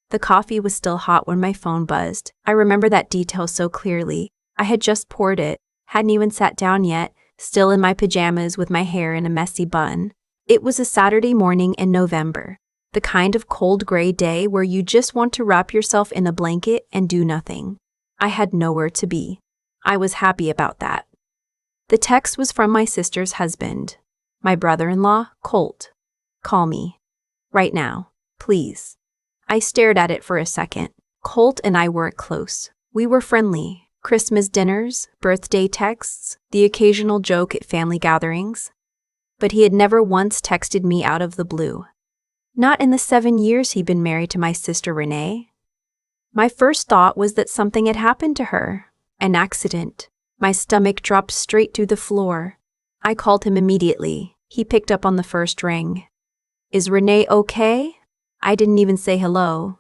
The coffee was still hot when my phone buzzed. I remember that detail so clearly. I had just poured it, hadn't even sat down yet, still in my pajamas with my hair in a messy bun. It was a Saturday morning in November, the kind of cold gray day where you just want to wrap yourself in a blanket and do nothing. I had nowhere to be. I was happy about that. The text was from my sister's husband, my brother-in-law, Colt. Call me. Right now, please. I stared at it for a second. Colt and I weren't close. We were friendly. Christmas dinners, birthday texts, the occasional joke at family gatherings. But he had never once texted me out of the blue. Not in the 7 years he'd been married to my sister Renee. My first thought was that something had happened to her. An accident. My stomach dropped straight through the floor. I called him immediately. He picked up on the first ring. Is Renee okay? I didn't even say hello.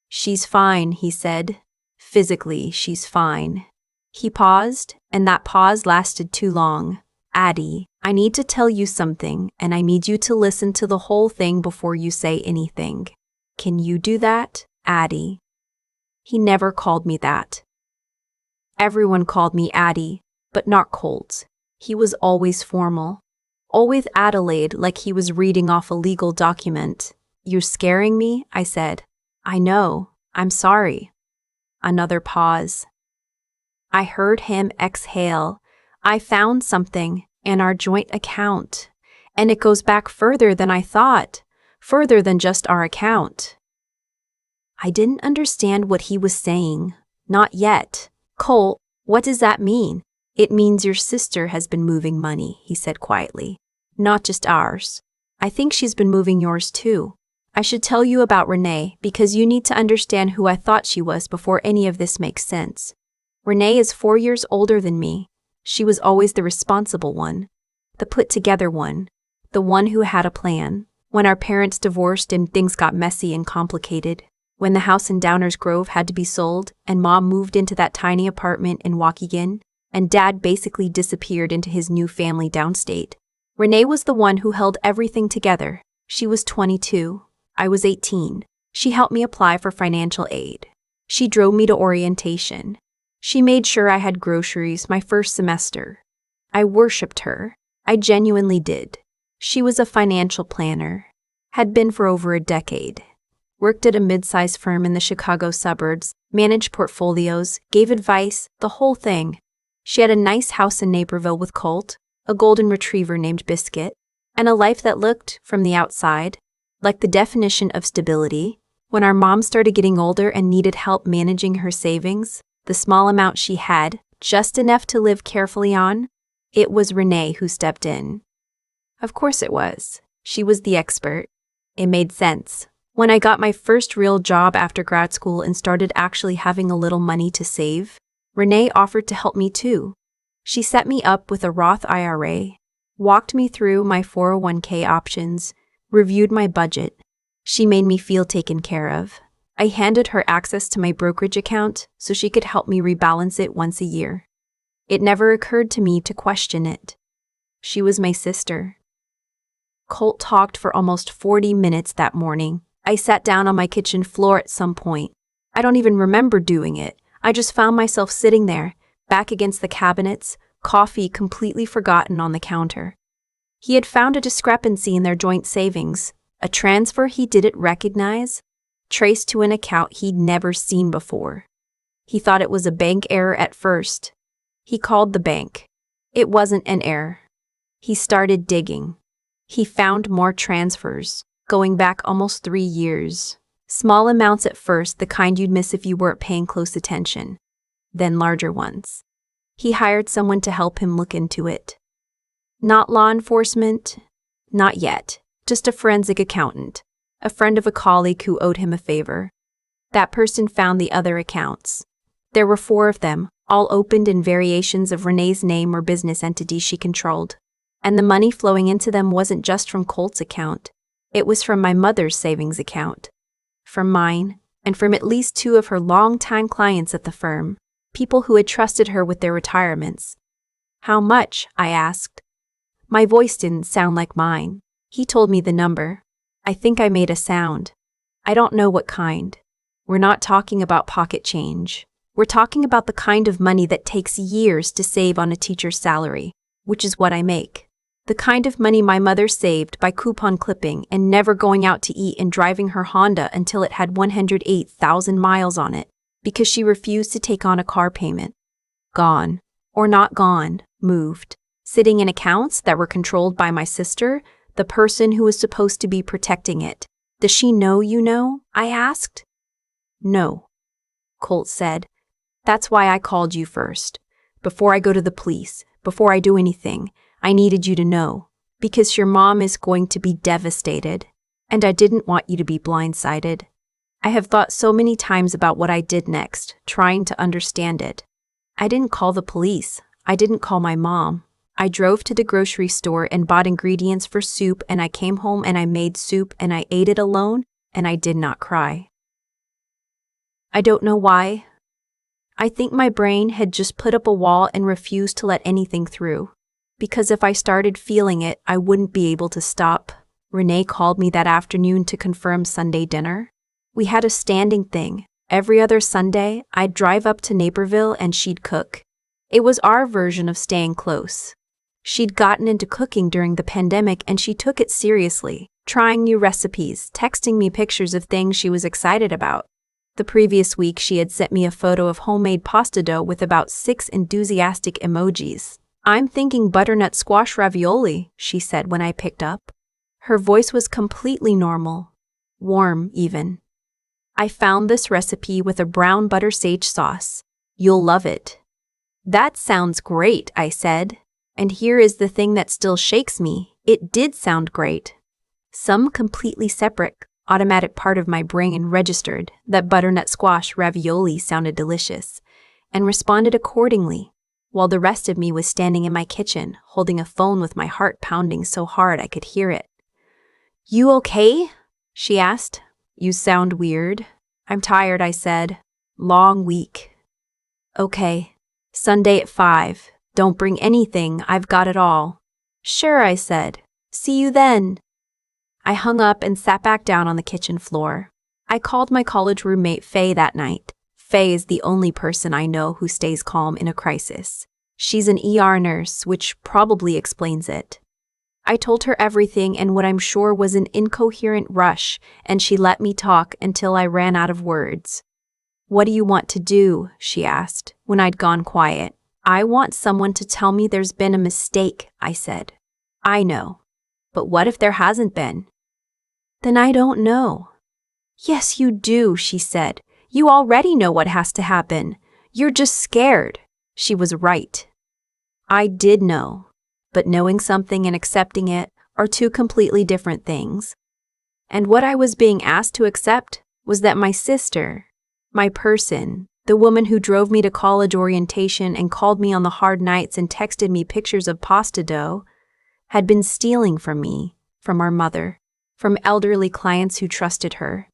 She's fine, he said. Physically, she's fine. He paused, and that pause lasted too long. Addie, I need to tell you something, and I need you to listen to the whole thing before you say anything. Can you do that, Addie? He never called me that. Everyone called me Addie, but not Colt. He was always formal. Always Adelaide, like he was reading off a legal document. You're scaring me, I said. I know. I'm sorry. Another pause. I heard him exhale. I found something in our joint account, and it goes back further than I thought, further than just our account. I didn't understand what he was saying. Not yet. Colt, what does that mean? It means your sister has been moving money, he said quietly. Not just ours. I think she's been moving yours too. I should tell you about Renee because you need to understand who I thought she was before any of this makes sense. Renee is 4 years older than me. She was always the responsible one, the put-together one, the one who had a plan. When our parents divorced and things got messy and complicated, when the house in Downers Grove had to be sold and Mom moved into that tiny apartment in Waukegan, and Dad basically disappeared into his new family downstate, Renee was the one who held everything together. She was 22. I was 18. She helped me apply for financial aid. She drove me to orientation. She made sure I had groceries my first semester. I worshipped her. I genuinely did. She was a financial planner. Had been for over a decade. Worked at a mid-sized firm in the Chicago suburbs, managed portfolios, gave advice, the whole thing. She had a nice house in Naperville with Colt, a golden retriever named Biscuit, and a life that looked, from the outside, like the definition of stability. When our mom started getting older and needed help managing her savings, the small amount she had, just enough to live carefully on, it was Renee who stepped in. Of course it was. She was the expert. It made sense. When I got my first real job after grad school and started actually having a little money to save, Renee offered to help me too. She set me up with a Roth IRA, walked me through my 401k options, reviewed my budget. She made me feel taken care of. I handed her access to my brokerage account so she could help me rebalance it once a year. It never occurred to me to question it. She was my sister. Colt talked for almost 40 minutes that morning. I sat down on my kitchen floor at some point. I don't even remember doing it. I just found myself sitting there, back against the cabinets, coffee completely forgotten on the counter. He had found a discrepancy in their joint savings, a transfer he didn't recognize, traced to an account he'd never seen before. He thought it was a bank error at first. He called the bank. It wasn't an error. He started digging. He found more transfers, going back almost 3 years. Small amounts at first, the kind you'd miss if you weren't paying close attention. Then larger ones. He hired someone to help him look into it. Not law enforcement, not yet, just a forensic accountant, a friend of a colleague who owed him a favor. That person found the other accounts. There were 4 of them, all opened in variations of Renee's name or business entity she controlled. And the money flowing into them wasn't just from Colt's account. It was from my mother's savings account. From mine, and from at least 2 of her longtime clients at the firm, people who had trusted her with their retirements. How much? I asked. My voice didn't sound like mine. He told me the number. I think I made a sound. I don't know what kind. We're not talking about pocket change. We're talking about the kind of money that takes years to save on a teacher's salary, which is what I make. The kind of money my mother saved by coupon clipping and never going out to eat and driving her Honda until it had 108,000 miles on it, because she refused to take on a car payment. Gone. Or not gone, moved. Sitting in accounts that were controlled by my sister, the person who was supposed to be protecting it. Does she know you know? I asked. No, Colt said. That's why I called you first. Before I go to the police, before I do anything, I needed you to know. Because your mom is going to be devastated. And I didn't want you to be blindsided. I have thought so many times about what I did next, trying to understand it. I didn't call the police. I didn't call my mom. I drove to the grocery store and bought ingredients for soup, and I came home and I made soup and I ate it alone, and I did not cry. I don't know why. I think my brain had just put up a wall and refused to let anything through. Because if I started feeling it, I wouldn't be able to stop. Renee called me that afternoon to confirm Sunday dinner. We had a standing thing. Every other Sunday, I'd drive up to Naperville and she'd cook. It was our version of staying close. She'd gotten into cooking during the pandemic and she took it seriously, trying new recipes, texting me pictures of things she was excited about. The previous week, she had sent me a photo of homemade pasta dough with about 6 enthusiastic emojis. I'm thinking butternut squash ravioli, she said when I picked up. Her voice was completely normal. Warm, even. I found this recipe with a brown butter sage sauce. You'll love it. That sounds great, I said. And here is the thing that still shakes me. It did sound great. Some completely separate, automatic part of my brain registered that butternut squash ravioli sounded delicious and responded accordingly, while the rest of me was standing in my kitchen, holding a phone with my heart pounding so hard I could hear it. You okay? She asked. You sound weird. I'm tired, I said. Long week. Okay. Sunday at 5. Don't bring anything, I've got it all. Sure, I said. See you then. I hung up and sat back down on the kitchen floor. I called my college roommate Faye that night. Faye is the only person I know who stays calm in a crisis. She's an ER nurse, which probably explains it. I told her everything and what I'm sure was an incoherent rush, and she let me talk until I ran out of words. What do you want to do? She asked, when I'd gone quiet. I want someone to tell me there's been a mistake, I said. I know. But what if there hasn't been? Then I don't know. Yes, you do, she said. You already know what has to happen. You're just scared. She was right. I did know. But knowing something and accepting it are two completely different things. And what I was being asked to accept was that my sister, my person, the woman who drove me to college orientation and called me on the hard nights and texted me pictures of pasta dough, had been stealing from me, from our mother, from elderly clients who trusted her.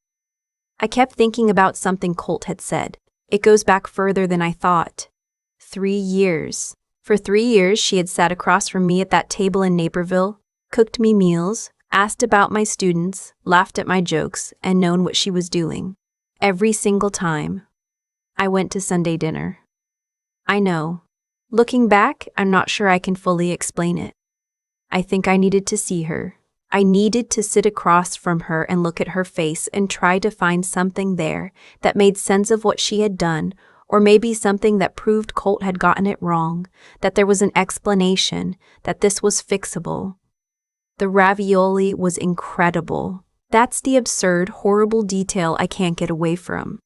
I kept thinking about something Colt had said. It goes back further than I thought. 3 years. For 3 years, she had sat across from me at that table in Naperville, cooked me meals, asked about my students, laughed at my jokes, and known what she was doing. Every single time. I went to Sunday dinner. I know. Looking back, I'm not sure I can fully explain it. I think I needed to see her. I needed to sit across from her and look at her face and try to find something there that made sense of what she had done, or maybe something that proved Colt had gotten it wrong, that there was an explanation, that this was fixable. The ravioli was incredible. That's the absurd, horrible detail I can't get away from.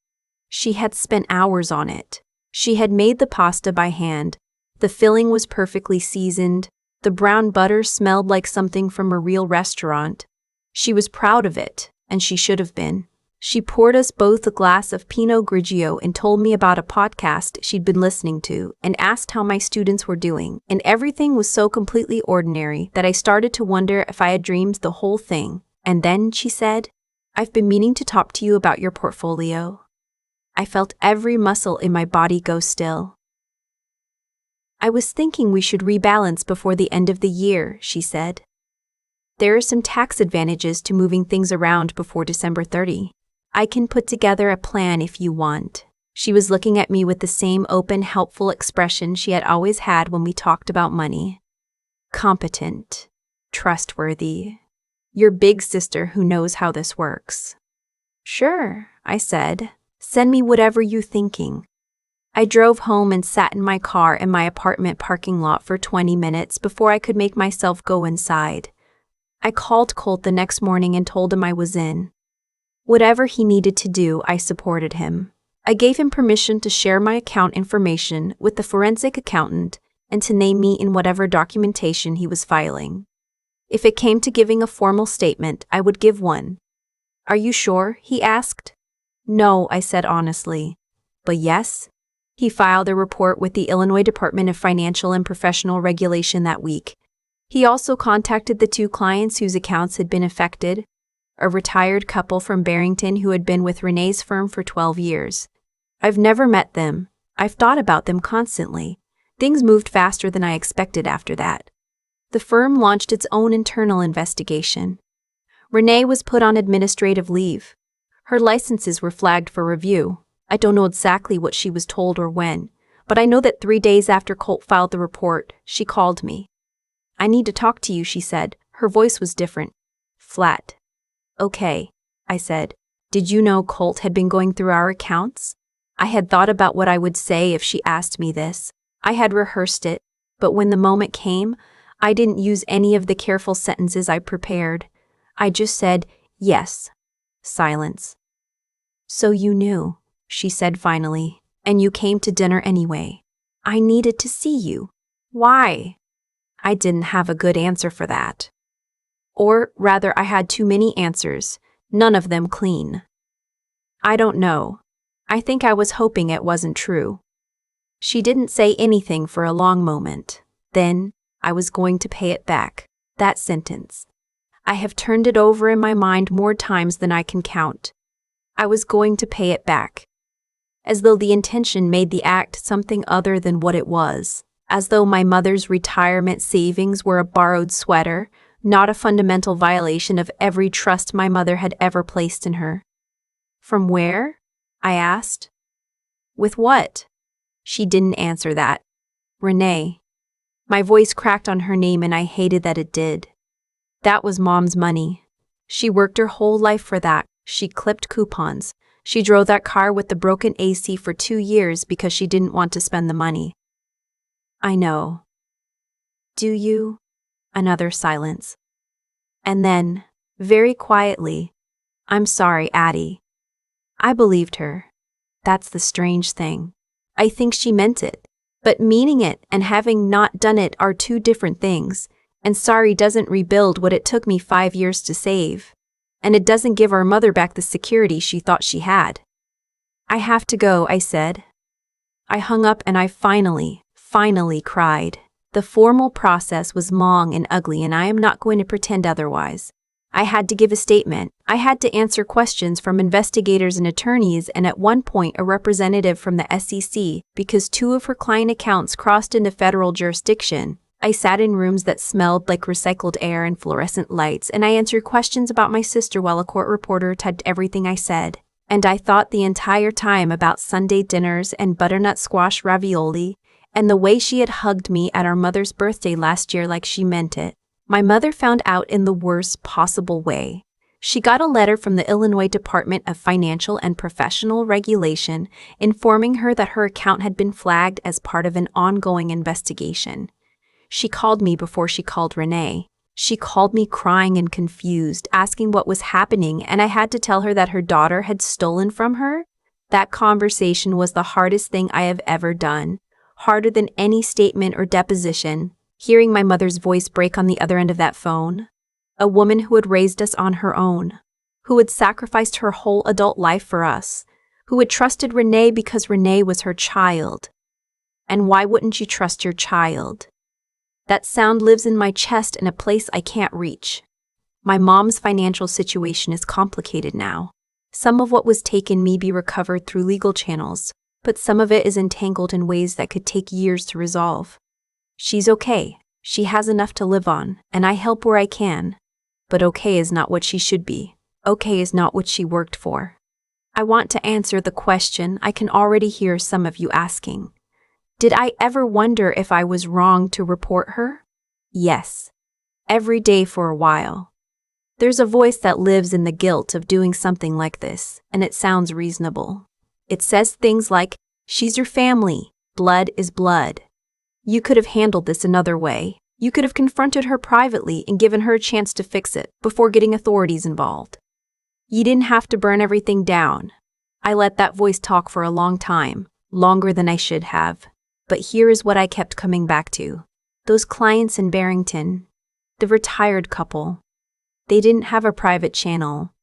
She had spent hours on it. She had made the pasta by hand. The filling was perfectly seasoned. The brown butter smelled like something from a real restaurant. She was proud of it, and she should have been. She poured us both a glass of Pinot Grigio and told me about a podcast she'd been listening to and asked how my students were doing, and everything was so completely ordinary that I started to wonder if I had dreamed the whole thing. And then she said, I've been meaning to talk to you about your portfolio. I felt every muscle in my body go still. I was thinking we should rebalance before the end of the year, she said. There are some tax advantages to moving things around before December 30. I can put together a plan if you want. She was looking at me with the same open, helpful expression she had always had when we talked about money. Competent. Trustworthy. Your big sister who knows how this works. Sure, I said. Send me whatever you're thinking. I drove home and sat in my car in my apartment parking lot for 20 minutes before I could make myself go inside. I called Colt the next morning and told him I was in. Whatever he needed to do, I supported him. I gave him permission to share my account information with the forensic accountant and to name me in whatever documentation he was filing. If it came to giving a formal statement, I would give one. Are you sure? He asked. No, I said honestly. But yes? He filed a report with the Illinois Department of Financial and Professional Regulation that week. He also contacted the 2 clients whose accounts had been affected, a retired couple from Barrington who had been with Renee's firm for 12 years. I've never met them. I've thought about them constantly. Things moved faster than I expected after that. The firm launched its own internal investigation. Renee was put on administrative leave. Her licenses were flagged for review. I don't know exactly what she was told or when, but I know that 3 days after Colt filed the report, she called me. I need to talk to you, she said. Her voice was different. Flat. Okay, I said. Did you know Colt had been going through our accounts? I had thought about what I would say if she asked me this. I had rehearsed it, but when the moment came, I didn't use any of the careful sentences I prepared. I just said, yes. Silence. So you knew, she said finally, and you came to dinner anyway. I needed to see you. Why? I didn't have a good answer for that. Or rather, I had too many answers, none of them clean. I don't know. I think I was hoping it wasn't true. She didn't say anything for a long moment. Then, I was going to pay it back. That sentence. I have turned it over in my mind more times than I can count. I was going to pay it back. As though the intention made the act something other than what it was. As though my mother's retirement savings were a borrowed sweater, not a fundamental violation of every trust my mother had ever placed in her. From where? I asked. With what? She didn't answer that. Renee. My voice cracked on her name and I hated that it did. That was Mom's money. She worked her whole life for that. She clipped coupons. She drove that car with the broken AC for 2 years because she didn't want to spend the money. I know. Do you? Another silence. And then, very quietly, I'm sorry, Addie. I believed her. That's the strange thing. I think she meant it. But meaning it and having not done it are 2 different things. And sorry doesn't rebuild what it took me 5 years to save. And it doesn't give our mother back the security she thought she had. I have to go, I said. I hung up and I finally cried. The formal process was long and ugly and I am not going to pretend otherwise. I had to give a statement. I had to answer questions from investigators and attorneys and at one point a representative from the SEC because 2 of her client accounts crossed into federal jurisdiction. I sat in rooms that smelled like recycled air and fluorescent lights, and I answered questions about my sister while a court reporter typed everything I said. And I thought the entire time about Sunday dinners and butternut squash ravioli, and the way she had hugged me at our mother's birthday last year like she meant it. My mother found out in the worst possible way. She got a letter from the Illinois Department of Financial and Professional Regulation informing her that her account had been flagged as part of an ongoing investigation. She called me before she called Renee. She called me crying and confused, asking what was happening, and I had to tell her that her daughter had stolen from her. That conversation was the hardest thing I have ever done, harder than any statement or deposition. Hearing my mother's voice break on the other end of that phone. A woman who had raised us on her own, who had sacrificed her whole adult life for us, who had trusted Renee because Renee was her child. And why wouldn't you trust your child? That sound lives in my chest in a place I can't reach. My mom's financial situation is complicated now. Some of what was taken may be recovered through legal channels, but some of it is entangled in ways that could take years to resolve. She's okay. She has enough to live on, and I help where I can. But okay is not what she should be. Okay is not what she worked for. I want to answer the question I can already hear some of you asking. Did I ever wonder if I was wrong to report her? Yes. Every day for a while. There's a voice that lives in the guilt of doing something like this, and it sounds reasonable. It says things like, she's your family, blood is blood. You could have handled this another way. You could have confronted her privately and given her a chance to fix it before getting authorities involved. You didn't have to burn everything down. I let that voice talk for a long time, longer than I should have. But here is what I kept coming back to. Those clients in Barrington, the retired couple, they didn't have a private channel.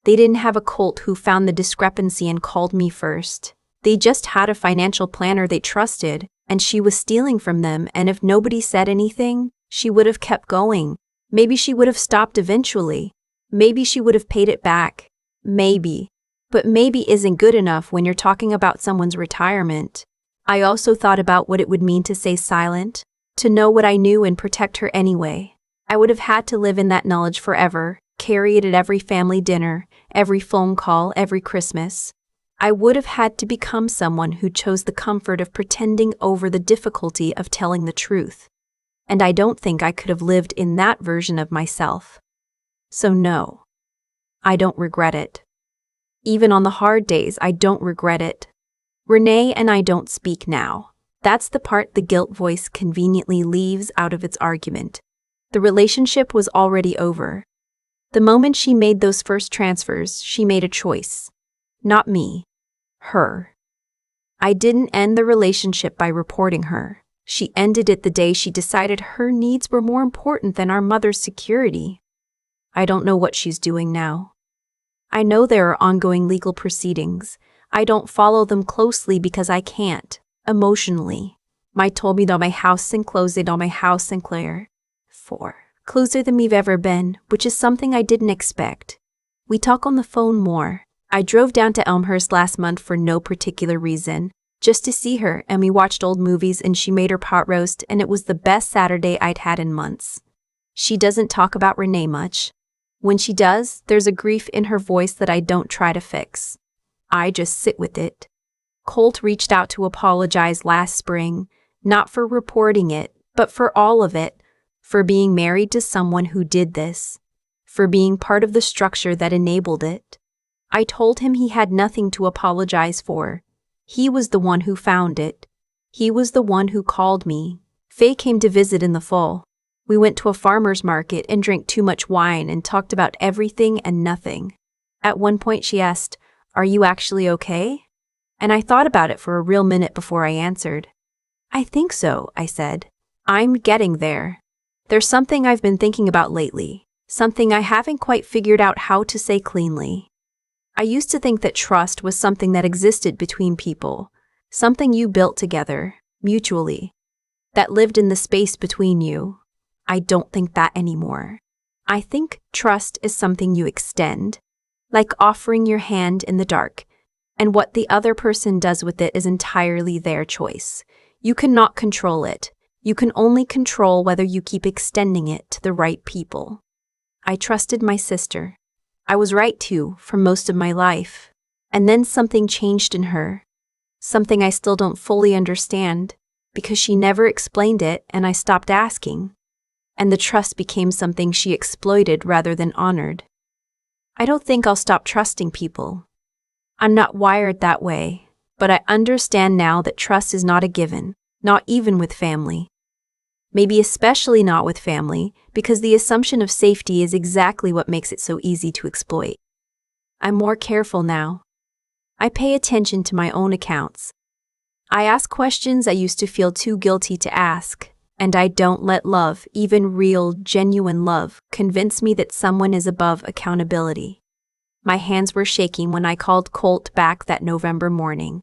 They didn't have a cult who found the discrepancy and called me first. They just had a financial planner they trusted, and she was stealing from them, and if nobody said anything, she would have kept going. Maybe she would have stopped eventually. Maybe she would have paid it back. Maybe. But maybe isn't good enough when you're talking about someone's retirement. I also thought about what it would mean to stay silent, to know what I knew and protect her anyway. I would have had to live in that knowledge forever, carry it at every family dinner, every phone call, every Christmas. I would have had to become someone who chose the comfort of pretending over the difficulty of telling the truth. And I don't think I could have lived in that version of myself. So no, I don't regret it. Even on the hard days, I don't regret it. Renee and I don't speak now. That's the part the guilt voice conveniently leaves out of its argument. The relationship was already over. The moment she made those first transfers, she made a choice. Not me. Her. I didn't end the relationship by reporting her. She ended it the day she decided her needs were more important than our mother's security. I don't know what she's doing now. I know there are ongoing legal proceedings. I don't follow them closely because I can't, emotionally. My told me that my house and closed on my house and Claire. 4. Closer than we've ever been, which is something I didn't expect. We talk on the phone more. I drove down to Elmhurst last month for no particular reason, just to see her, and we watched old movies and she made her pot roast, and it was the best Saturday I'd had in months. She doesn't talk about Renee much. When she does, there's a grief in her voice that I don't try to fix. I just sit with it. Colt reached out to apologize last spring, not for reporting it, but for all of it, for being married to someone who did this, for being part of the structure that enabled it. I told him he had nothing to apologize for. He was the one who found it. He was the one who called me. Faye came to visit in the fall. We went to a farmer's market and drank too much wine and talked about everything and nothing. At one point she asked, "Are you actually okay?" And I thought about it for a real minute before I answered. "I think so," I said. "I'm getting there. There's something I've been thinking about lately, something I haven't quite figured out how to say cleanly. I used to think that trust was something that existed between people, something you built together, mutually, that lived in the space between you. I don't think that anymore. I think trust is something you extend, like offering your hand in the dark, and what the other person does with it is entirely their choice. You cannot control it. You can only control whether you keep extending it to the right people. I trusted my sister. I was right to for most of my life. And then something changed in her. Something I still don't fully understand, because she never explained it and I stopped asking. And the trust became something she exploited rather than honored. I don't think I'll stop trusting people. I'm not wired that way, but I understand now that trust is not a given, not even with family. Maybe especially not with family, because the assumption of safety is exactly what makes it so easy to exploit. I'm more careful now. I pay attention to my own accounts. I ask questions I used to feel too guilty to ask, and I don't let love, even real, genuine love, convince me that someone is above accountability. My hands were shaking when I called Colt back that November morning.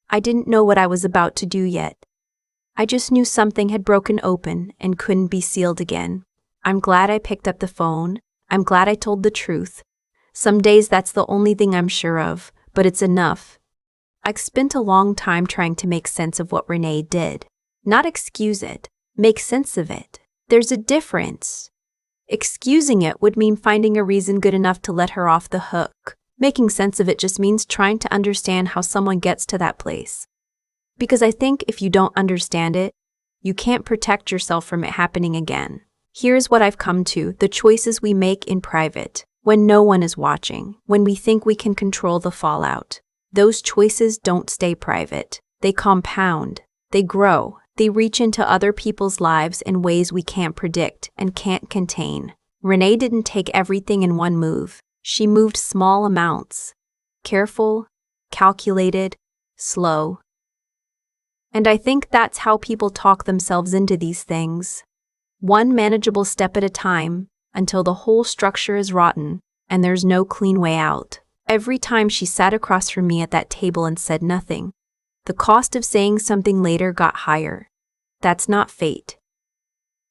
I didn't know what I was about to do yet. I just knew something had broken open and couldn't be sealed again. I'm glad I picked up the phone. I'm glad I told the truth. Some days that's the only thing I'm sure of, but it's enough. I've spent a long time trying to make sense of what Renee did. Not excuse it, make sense of it. There's a difference. Excusing it would mean finding a reason good enough to let her off the hook. Making sense of it just means trying to understand how someone gets to that place. Because I think if you don't understand it, you can't protect yourself from it happening again. Here's what I've come to: the choices we make in private, when no one is watching, when we think we can control the fallout. Those choices don't stay private. They compound. They grow. They reach into other people's lives in ways we can't predict and can't contain. Renee didn't take everything in one move. She moved small amounts. Careful, calculated, slow. And I think that's how people talk themselves into these things. One manageable step at a time, until the whole structure is rotten and there's no clean way out. Every time she sat across from me at that table and said nothing, the cost of saying something later got higher. That's not fate.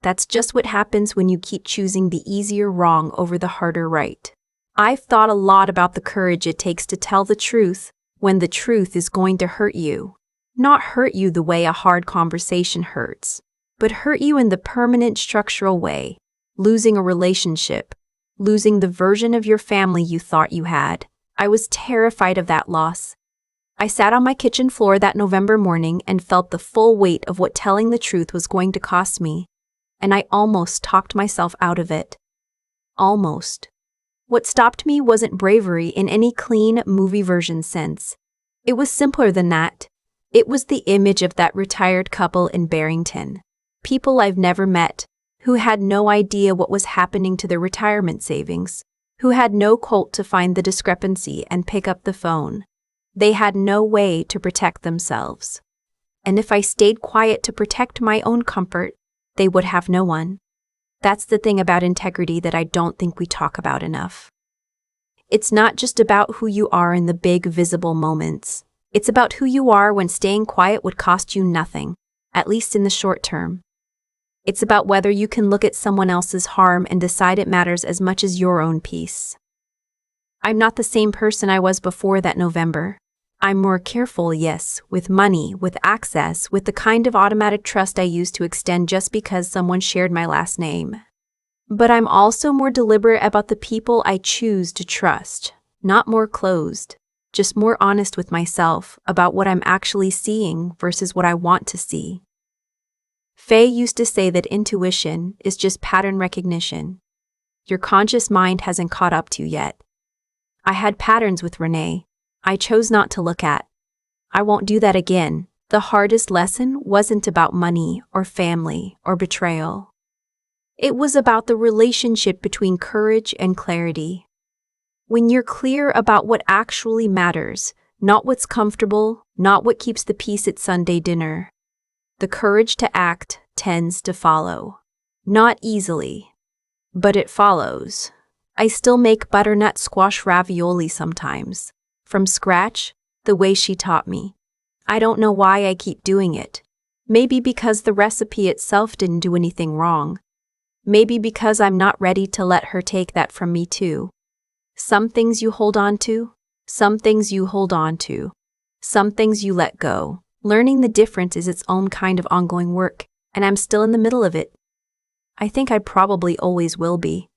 That's just what happens when you keep choosing the easier wrong over the harder right. I've thought a lot about the courage it takes to tell the truth when the truth is going to hurt you. Not hurt you the way a hard conversation hurts, but hurt you in the permanent structural way. Losing a relationship, losing the version of your family you thought you had. I was terrified of that loss. I sat on my kitchen floor that November morning and felt the full weight of what telling the truth was going to cost me, and I almost talked myself out of it. Almost. What stopped me wasn't bravery in any clean movie version sense. It was simpler than that. It was the image of that retired couple in Barrington. People I've never met, who had no idea what was happening to their retirement savings, who had no cult to find the discrepancy and pick up the phone. They had no way to protect themselves. And if I stayed quiet to protect my own comfort, they would have no one. That's the thing about integrity that I don't think we talk about enough. It's not just about who you are in the big visible moments. It's about who you are when staying quiet would cost you nothing, at least in the short term. It's about whether you can look at someone else's harm and decide it matters as much as your own peace. I'm not the same person I was before that November. I'm more careful, yes, with money, with access, with the kind of automatic trust I used to extend just because someone shared my last name. But I'm also more deliberate about the people I choose to trust, not more closed, just more honest with myself about what I'm actually seeing versus what I want to see. Faye used to say that intuition is just pattern recognition. Your conscious mind hasn't caught up to you yet. I had patterns with Renee. I chose not to look at. I won't do that again. The hardest lesson wasn't about money or family or betrayal. It was about the relationship between courage and clarity. When you're clear about what actually matters, not what's comfortable, not what keeps the peace at Sunday dinner, the courage to act tends to follow. Not easily, but it follows. I still make butternut squash ravioli sometimes. From scratch, the way she taught me. I don't know why I keep doing it. Maybe because the recipe itself didn't do anything wrong. Maybe because I'm not ready to let her take that from me too. Some things you hold on to, some things you hold on to, some things you let go. Learning the difference is its own kind of ongoing work, and I'm still in the middle of it. I think I probably always will be.